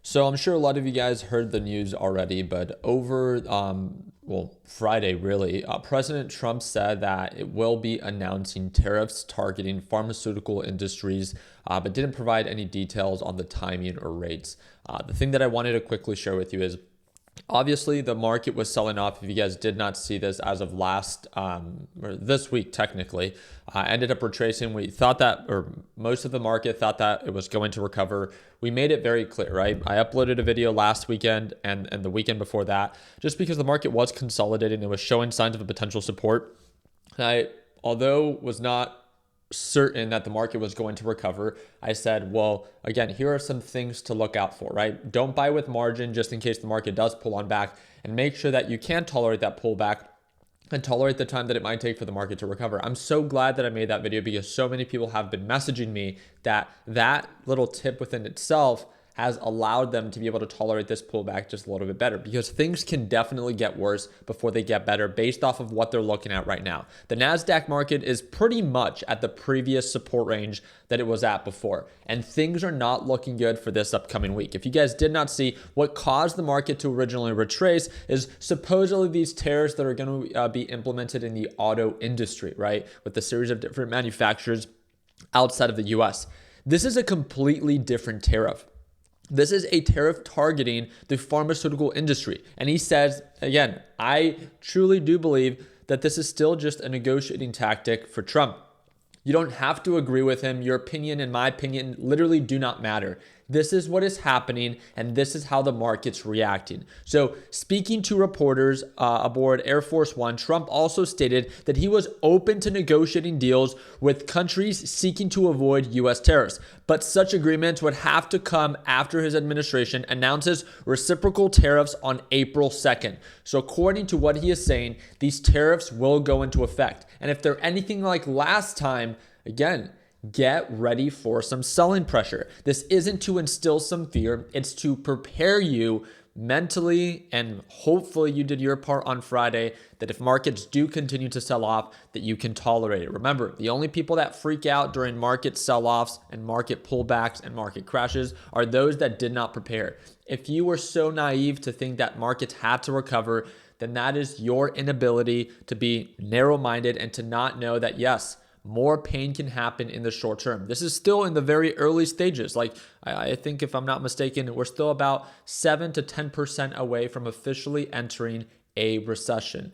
So I'm sure a lot of you guys heard the news already, but over Friday really, President Trump said that it will be announcing tariffs targeting pharmaceutical industries, but didn't provide any details on the timing or rates. The thing that I wanted to quickly share with you is obviously the market was selling off. If you guys did not see this as of last or this week, technically, ended up retracing. We thought that, or most of the market thought that it was going to recover. We made it very clear, right? I uploaded a video last weekend and the weekend before that, just because the market was consolidating. It was showing signs of a potential support. Although was not certain that the market was going to recover, I said, well, again, here are some things to look out for, right? Don't buy with margin just in case the market does pull on back, and make sure that you can tolerate that pullback and tolerate the time that it might take for the market to recover. I'm so glad that I made that video because so many people have been messaging me that little tip within itself has allowed them to be able to tolerate this pullback just a little bit better, because things can definitely get worse before they get better based off of what they're looking at right now. The NASDAQ market is pretty much at the previous support range that it was at before, and things are not looking good for this upcoming week. If you guys did not see, what caused the market to originally retrace is supposedly these tariffs that are going to be implemented in the auto industry, right? With a series of different manufacturers outside of the US. This is a completely different tariff. This is a tariff targeting the pharmaceutical industry. And he says, again, I truly do believe that this is still just a negotiating tactic for Trump. You don't have to agree with him. Your opinion and my opinion literally do not matter. This is what is happening, and this is how the market's reacting. So, speaking to reporters aboard Air Force One, Trump also stated that he was open to negotiating deals with countries seeking to avoid U.S. tariffs, but such agreements would have to come after his administration announces reciprocal tariffs on April 2nd. So, according to what he is saying, these tariffs will go into effect. And if they're anything like last time, again, get ready for some selling pressure. This isn't to instill some fear. It's to prepare you mentally, and hopefully you did your part on Friday, that if markets do continue to sell off, that you can tolerate it. Remember, the only people that freak out during market sell-offs and market pullbacks and market crashes are those that did not prepare. If you were so naive to think that markets had to recover, then that is your inability to be narrow-minded and to not know that, yes, more pain can happen in the short term. This is still in the very early stages. Like, I think if I'm not mistaken, we're still about 7 to 10% away from officially entering a recession.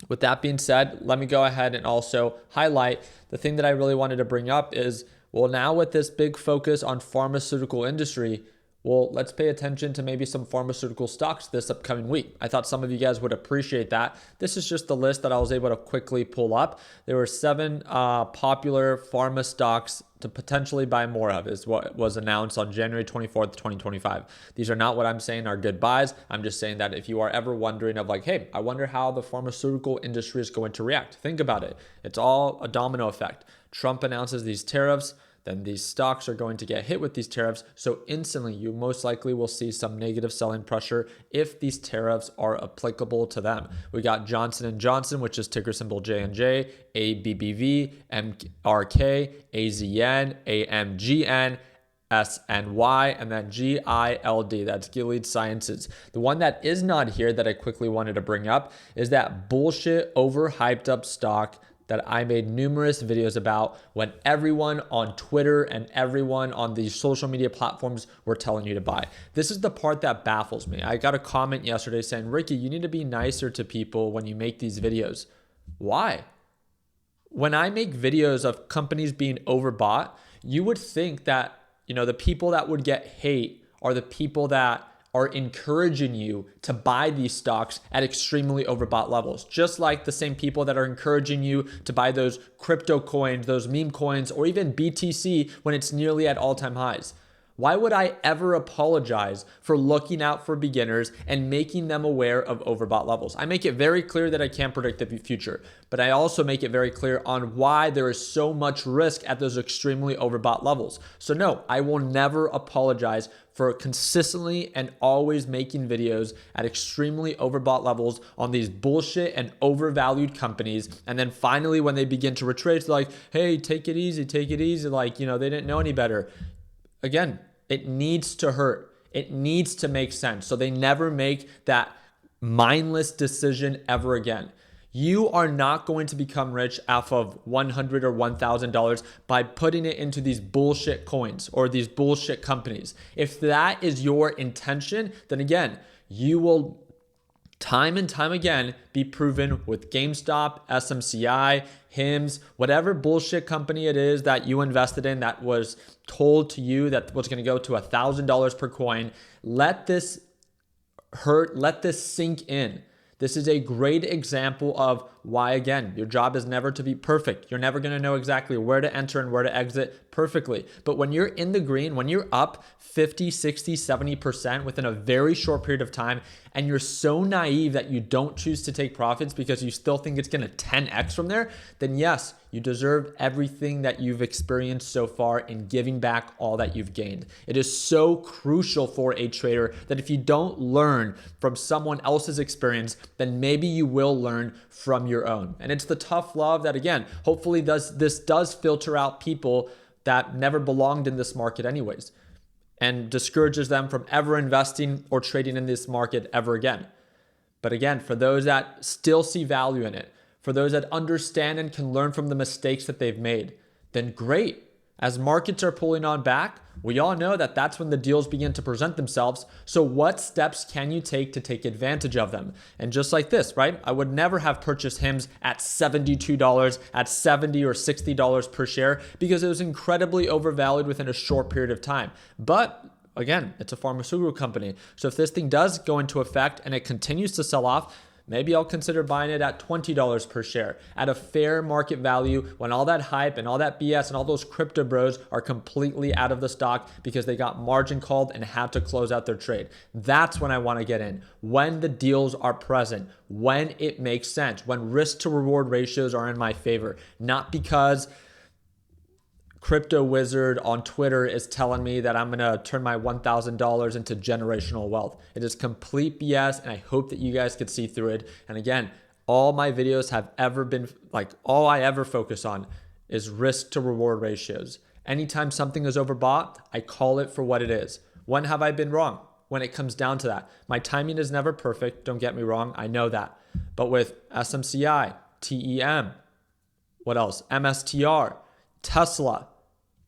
With that being said, let me go ahead and also highlight the thing that I really wanted to bring up is, well, now with this big focus on pharmaceutical industry, well, let's pay attention to maybe some pharmaceutical stocks this upcoming week. I thought some of you guys would appreciate that. This is just the list that I was able to quickly pull up. There were 7 popular pharma stocks to potentially buy more of, is what was announced on January 24th, 2025. These are not what I'm saying are good buys. I'm just saying that if you are ever wondering of like, hey, I wonder how the pharmaceutical industry is going to react, think about it. It's all a domino effect. Trump announces these tariffs, then these stocks are going to get hit with these tariffs. So instantly, you most likely will see some negative selling pressure if these tariffs are applicable to them. We got Johnson & Johnson, which is ticker symbol J&J, ABBV, MRK, AZN, AMGN, SNY, and then GILD, that's Gilead Sciences. The one that is not here that I quickly wanted to bring up is that bullshit overhyped up stock that I made numerous videos about when everyone on Twitter and everyone on these social media platforms were telling you to buy. This is the part that baffles me. I got a comment yesterday saying, Ricky, you need to be nicer to people when you make these videos. Why? When I make videos of companies being overbought, you would think that, the people that would get hate are the people that are encouraging you to buy these stocks at extremely overbought levels. Just like the same people that are encouraging you to buy those crypto coins, those meme coins, or even BTC when it's nearly at all-time highs. Why would I ever apologize for looking out for beginners and making them aware of overbought levels? I make it very clear that I can't predict the future, but I also make it very clear on why there is so much risk at those extremely overbought levels. So no, I will never apologize for consistently and always making videos at extremely overbought levels on these bullshit and overvalued companies. And then finally, when they begin to retrace, they're like, hey, take it easy. Like, they didn't know any better. Again, it needs to hurt. It needs to make sense so they never make that mindless decision ever again. You are not going to become rich off of $100 or $1,000 by putting it into these bullshit coins or these bullshit companies. If that is your intention, then again, you will time and time again be proven with GameStop, SMCI, HIMS, whatever bullshit company it is that you invested in that was told to you that was going to go to $1,000 per coin. Let this sink in. This is a great example of why, again, your job is never to be perfect. You're never going to know exactly where to enter and where to exit perfectly. But when you're in the green, when you're up 50, 60, 70% within a very short period of time, and you're so naive that you don't choose to take profits because you still think it's going to 10x from there, then yes, you deserve everything that you've experienced so far in giving back all that you've gained. It is so crucial for a trader that if you don't learn from someone else's experience, then maybe you will learn from your own. And it's the tough love that, again, hopefully this does filter out people that never belonged in this market anyways, and discourages them from ever investing or trading in this market ever again. But again, for those that still see value in it, for those that understand and can learn from the mistakes that they've made, then great. As markets are pulling on back, we all know that that's when the deals begin to present themselves. So what steps can you take to take advantage of them? And just like this, right? I would never have purchased HIMS at $72, at $70 or $60 per share because it was incredibly overvalued within a short period of time. But again, it's a pharmaceutical company. So if this thing does go into effect and it continues to sell off, maybe I'll consider buying it at $20 per share at a fair market value when all that hype and all that BS and all those crypto bros are completely out of the stock because they got margin called and had to close out their trade. That's when I want to get in, when the deals are present, when it makes sense, when risk to reward ratios are in my favor, not because Crypto Wizard on Twitter is telling me that I'm going to turn my $1,000 into generational wealth. It is complete BS, and I hope that you guys could see through it. And again, all my videos have ever been, all I ever focus on is risk to reward ratios. Anytime something is overbought, I call it for what it is. When have I been wrong? When it comes down to that. My timing is never perfect, don't get me wrong, I know that. But with SMCI, TEM, what else? MSTR, Tesla,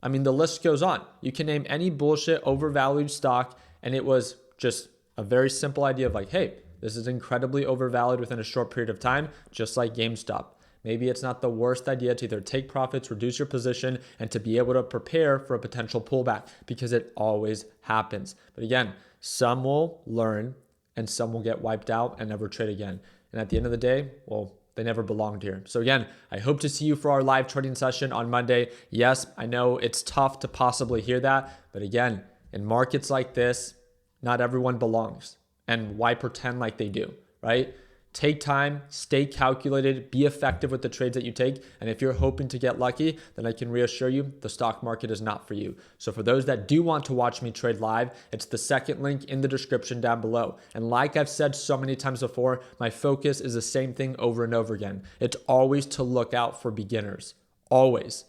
I mean, the list goes on. You can name any bullshit overvalued stock, and it was just a very simple idea of like, hey, this is incredibly overvalued within a short period of time, just like GameStop. Maybe it's not the worst idea to either take profits, reduce your position, and to be able to prepare for a potential pullback because it always happens. But again, some will learn and some will get wiped out and never trade again. And at the end of the day, well, they never belonged here. So again, I hope to see you for our live trading session on Monday. Yes, I know it's tough to possibly hear that, but again, in markets like this, not everyone belongs. And why pretend like they do, right? Take time, stay calculated, be effective with the trades that you take. And if you're hoping to get lucky, then I can reassure you the stock market is not for you. So for those that do want to watch me trade live, it's the second link in the description down below. And like I've said so many times before, my focus is the same thing over and over again. It's always to look out for beginners, always.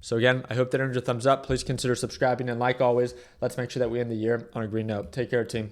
So again, I hope that earned your thumbs up. Please consider subscribing. And like always, let's make sure that we end the year on a green note. Take care, team.